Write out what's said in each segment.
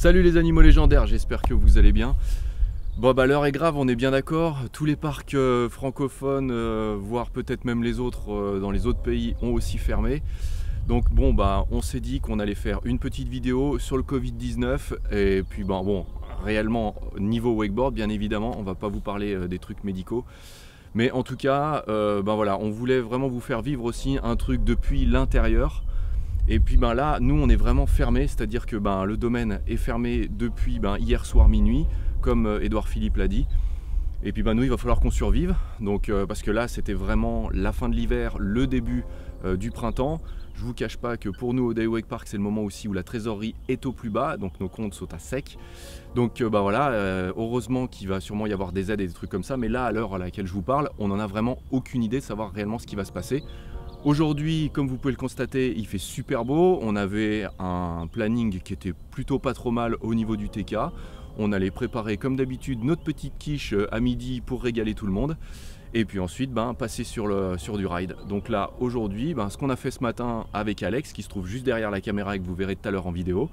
Salut les animaux légendaires, j'espère que vous allez bien. Bon bah l'heure est grave, on est bien d'accord. Tous les parcs francophones, voire peut-être même les autres dans les autres pays ont aussi fermé. Donc bon bah on s'est dit qu'on allait faire une petite vidéo sur le Covid-19 et puis bon réellement niveau wakeboard bien évidemment, on va pas vous parler des trucs médicaux. Mais en tout cas, voilà, on voulait vraiment vous faire vivre aussi un truc depuis l'intérieur. Et puis là, nous on est vraiment fermé, c'est-à-dire que le domaine est fermé depuis hier soir minuit, comme Édouard Philippe l'a dit. Et puis nous il va falloir qu'on survive, donc parce que là c'était vraiment la fin de l'hiver, le début du printemps. Je vous cache pas que pour nous au Day Wake Park c'est le moment aussi où la trésorerie est au plus bas, donc nos comptes sautent à sec. Donc voilà, heureusement qu'il va sûrement y avoir des aides et des trucs comme ça, mais là à l'heure à laquelle je vous parle, on n'en a vraiment aucune idée de savoir réellement ce qui va se passer. Aujourd'hui, comme vous pouvez le constater, il fait super beau. On avait un planning qui était plutôt pas trop mal au niveau du TK. On allait préparer comme d'habitude notre petite quiche à midi pour régaler tout le monde. Et puis ensuite, passer sur du ride. Donc là, aujourd'hui, ce qu'on a fait ce matin avec Alex, qui se trouve juste derrière la caméra et que vous verrez tout à l'heure en vidéo,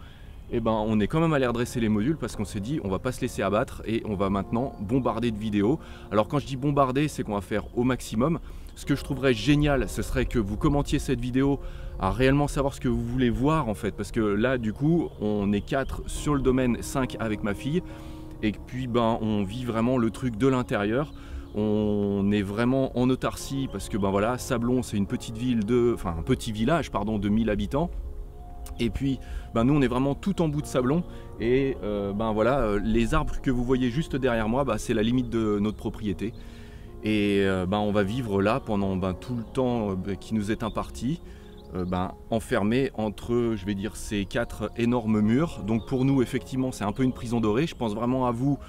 on est quand même allé redresser les modules parce qu'on s'est dit on va pas se laisser abattre et on va maintenant bombarder de vidéos. Alors quand je dis bombarder, c'est qu'on va faire au maximum. Ce que je trouverais génial, ce serait que vous commentiez cette vidéo à réellement savoir ce que vous voulez voir en fait. Parce que là du coup, on est 4 sur le domaine, 5 avec ma fille. Et puis on vit vraiment le truc de l'intérieur. On est vraiment en autarcie parce que voilà, Sablon c'est une petite ville un petit village pardon, de 1000 habitants. Et puis nous on est vraiment tout en bout de Sablon et voilà, les arbres que vous voyez juste derrière moi, c'est la limite de notre propriété. Et on va vivre là pendant tout le temps qui nous est imparti, enfermé entre, je vais dire, ces 4 énormes murs. Donc pour nous effectivement c'est un peu une prison dorée. Je pense vraiment à vous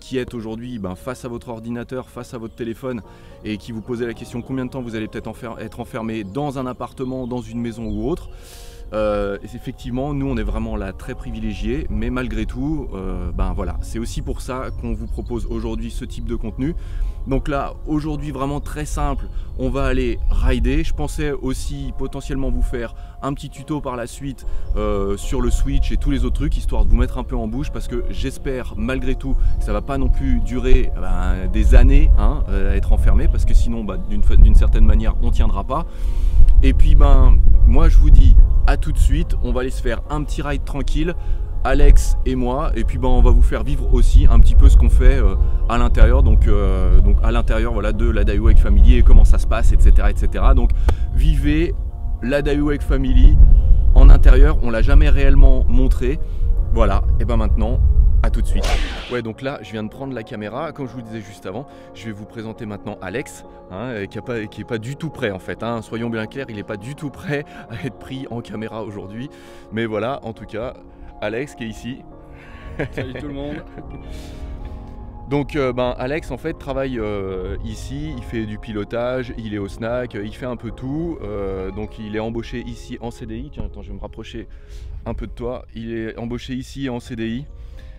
qui êtes aujourd'hui face à votre ordinateur, face à votre téléphone et qui vous posez la question combien de temps vous allez peut-être être enfermé dans un appartement, dans une maison ou autre. Effectivement, nous on est vraiment là très privilégiés, mais malgré tout, voilà, c'est aussi pour ça qu'on vous propose aujourd'hui ce type de contenu. Donc là, aujourd'hui vraiment très simple, on va aller rider. Je pensais aussi potentiellement vous faire un petit tuto par la suite sur le Switch et tous les autres trucs, histoire de vous mettre un peu en bouche, parce que j'espère malgré tout que ça va pas non plus durer des années à être enfermé, parce que sinon d'une certaine manière on tiendra pas. Et puis moi je vous dis à tout de suite, on va aller se faire un petit ride tranquille, Alex et moi, et puis on va vous faire vivre aussi un petit peu ce qu'on fait à l'intérieur, donc à l'intérieur voilà, de la Day Wake Family et comment ça se passe, etc. etc. Donc vivez la Day Wake Family en intérieur, on l'a jamais réellement montré. Voilà, et maintenant, à tout de suite. Ouais, donc là, je viens de prendre la caméra. Comme je vous disais juste avant, je vais vous présenter maintenant Alex, qui est pas du tout prêt en fait. Soyons bien clairs, il n'est pas du tout prêt à être pris en caméra aujourd'hui. Mais voilà, en tout cas, Alex qui est ici. Salut tout le monde. Donc Alex en fait travaille ici, il fait du pilotage, il est au snack, il fait un peu tout. Donc il est embauché ici en CDI. Tiens, attends, je vais me rapprocher un peu de toi. Il est embauché ici en CDI.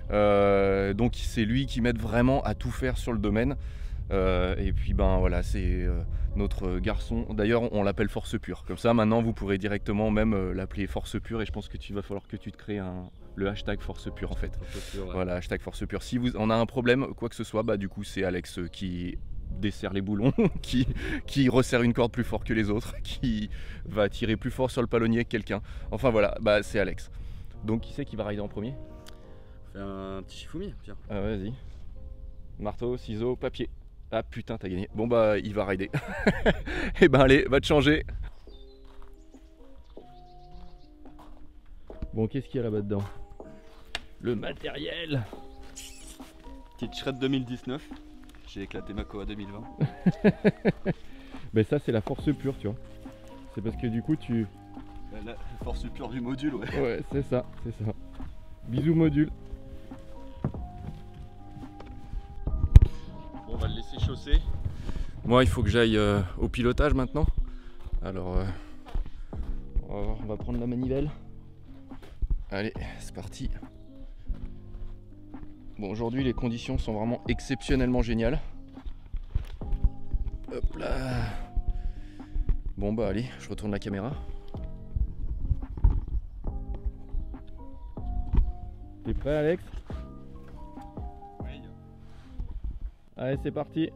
Donc c'est lui qui m'aide vraiment à tout faire sur le domaine. Et puis voilà, c'est notre garçon. D'ailleurs on l'appelle Force Pure. Comme ça maintenant vous pourrez directement même l'appeler Force Pure. Et je pense que tu vas falloir que tu te crées le hashtag Force Pure en fait. Force Pure, ouais. Voilà, hashtag Force Pure. Si on a un problème, quoi que ce soit, du coup c'est Alex qui desserre les boulons, qui resserre une corde plus fort que les autres, qui va tirer plus fort sur le palonnier que quelqu'un. Enfin voilà, c'est Alex. Donc qui c'est qui va rider en premier? Fais un petit Shifumi, tiens. Ah vas-y. Marteau, ciseaux, papier. Ah putain, t'as gagné. Bon il va rider. Et allez, va te changer. Bon, qu'est-ce qu'il y a là-bas dedans? Le matériel. Petite Shred 2019. J'ai éclaté ma Koa 2020. Ça c'est la Force Pure, tu vois. C'est parce que du coup tu... La Force Pure du module, ouais. Ouais, c'est ça, c'est ça. Bisous module. On va le laisser chausser. Moi il faut que j'aille au pilotage maintenant. Alors on va prendre la manivelle. Allez, c'est parti. Bon, aujourd'hui les conditions sont vraiment exceptionnellement géniales. Hop là. Bon allez, je retourne la caméra. T'es prêt Alex? Oui. Allez c'est parti.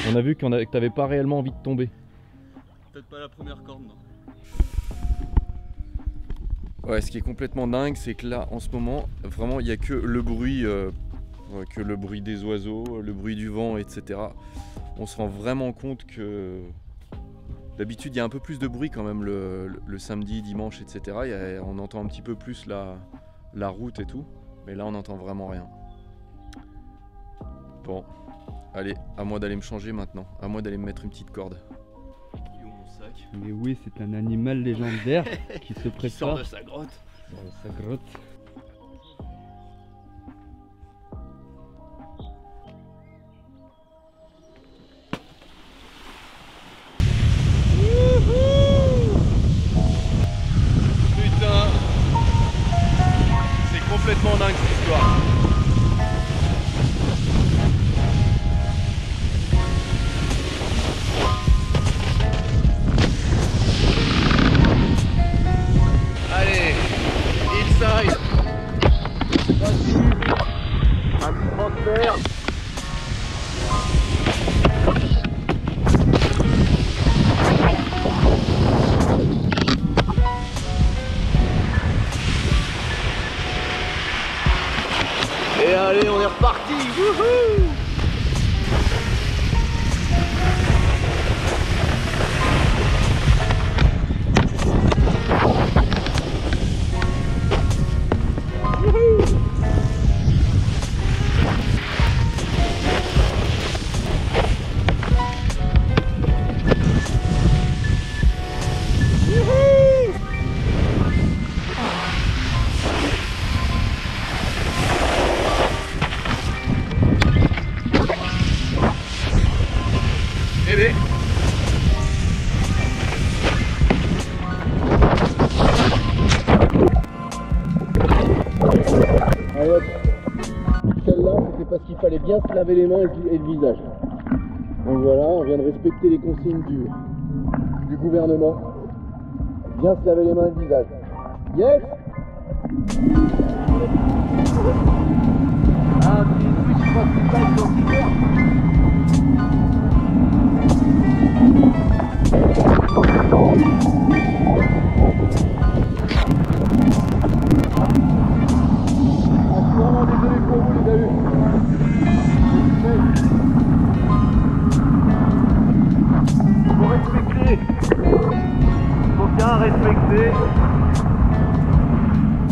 On a vu que t'avais pas réellement envie de tomber. Peut-être pas la première corde, non. Ouais, ce qui est complètement dingue, c'est que là, en ce moment, vraiment, il n'y a que le bruit des oiseaux, le bruit du vent, etc. On se rend vraiment compte que d'habitude, il y a un peu plus de bruit quand même le samedi, dimanche, etc. On entend un petit peu plus la route et tout, mais là, on n'entend vraiment rien. Bon, allez, à moi d'aller me changer maintenant, à moi d'aller me mettre une petite corde. Il est où mon sac? Mais oui, c'est un animal légendaire qui se Qui sort prépare de sa grotte. dans sa grotte. Putain, c'est complètement dingue cette histoire. Allez, inside. Vas-y, un petit transfert. Et allez, on est reparti. Wouhou! Bébé. Allez hop. Celle-là, c'était parce qu'il fallait bien se laver les mains et le visage. Donc voilà, on vient de respecter les consignes du gouvernement. Bien se laver les mains et le visage. Yes. Ah, petit switch, je crois que c'est pas sur le cœur. Vraiment désolé pour vous les amis. Faut respecter. Faut bien respecter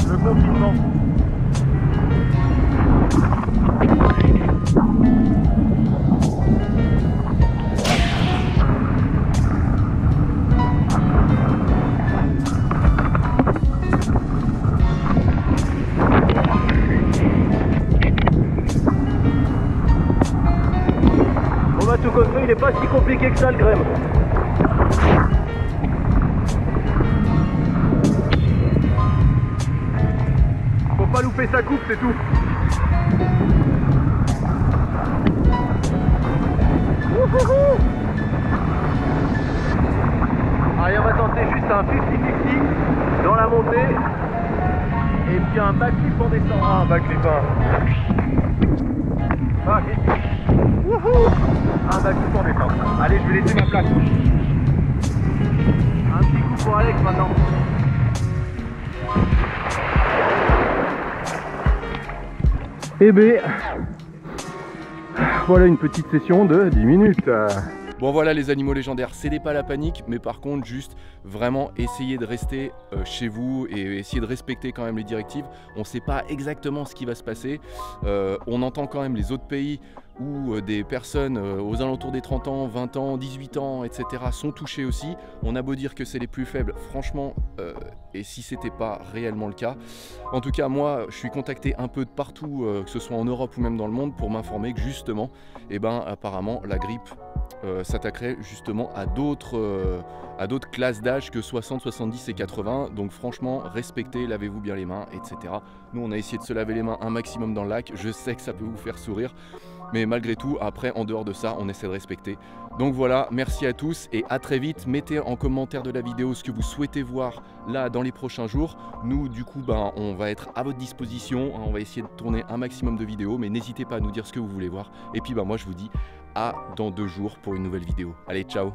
le confinement. Tout comme ça, il n'est pas si compliqué que ça le grême. Faut pas louper sa coupe, c'est tout. Allez, on va tenter juste un 50-50 dans la montée. Et puis un backflip en descendant. Ah, un backflip. Allez. Wouhou! Allez, je vais laisser ma place. Un petit coup pour Alex maintenant. Eh ben, voilà une petite session de 10 minutes. Bon voilà les animaux légendaires, cédez pas à la panique, mais par contre juste vraiment essayez de rester chez vous et essayez de respecter quand même les directives. On ne sait pas exactement ce qui va se passer, on entend quand même les autres pays où des personnes aux alentours des 30 ans, 20 ans, 18 ans, etc. sont touchées aussi. On a beau dire que c'est les plus faibles, franchement, et si c'était pas réellement le cas. En tout cas, moi, je suis contacté un peu de partout, que ce soit en Europe ou même dans le monde, pour m'informer que justement, eh ben, apparemment, la grippe s'attaquerait justement à d'autres classes d'âge que 60, 70 et 80. Donc franchement, respectez, lavez-vous bien les mains, etc. Nous, on a essayé de se laver les mains un maximum dans le lac. Je sais que ça peut vous faire sourire. Mais malgré tout, après, en dehors de ça, on essaie de respecter. Donc voilà, merci à tous et à très vite. Mettez en commentaire de la vidéo ce que vous souhaitez voir là dans les prochains jours. Nous, du coup, ben, on va être à votre disposition. On va essayer de tourner un maximum de vidéos, mais n'hésitez pas à nous dire ce que vous voulez voir. Et puis, ben, moi, je vous dis à dans 2 jours pour une nouvelle vidéo. Allez, ciao!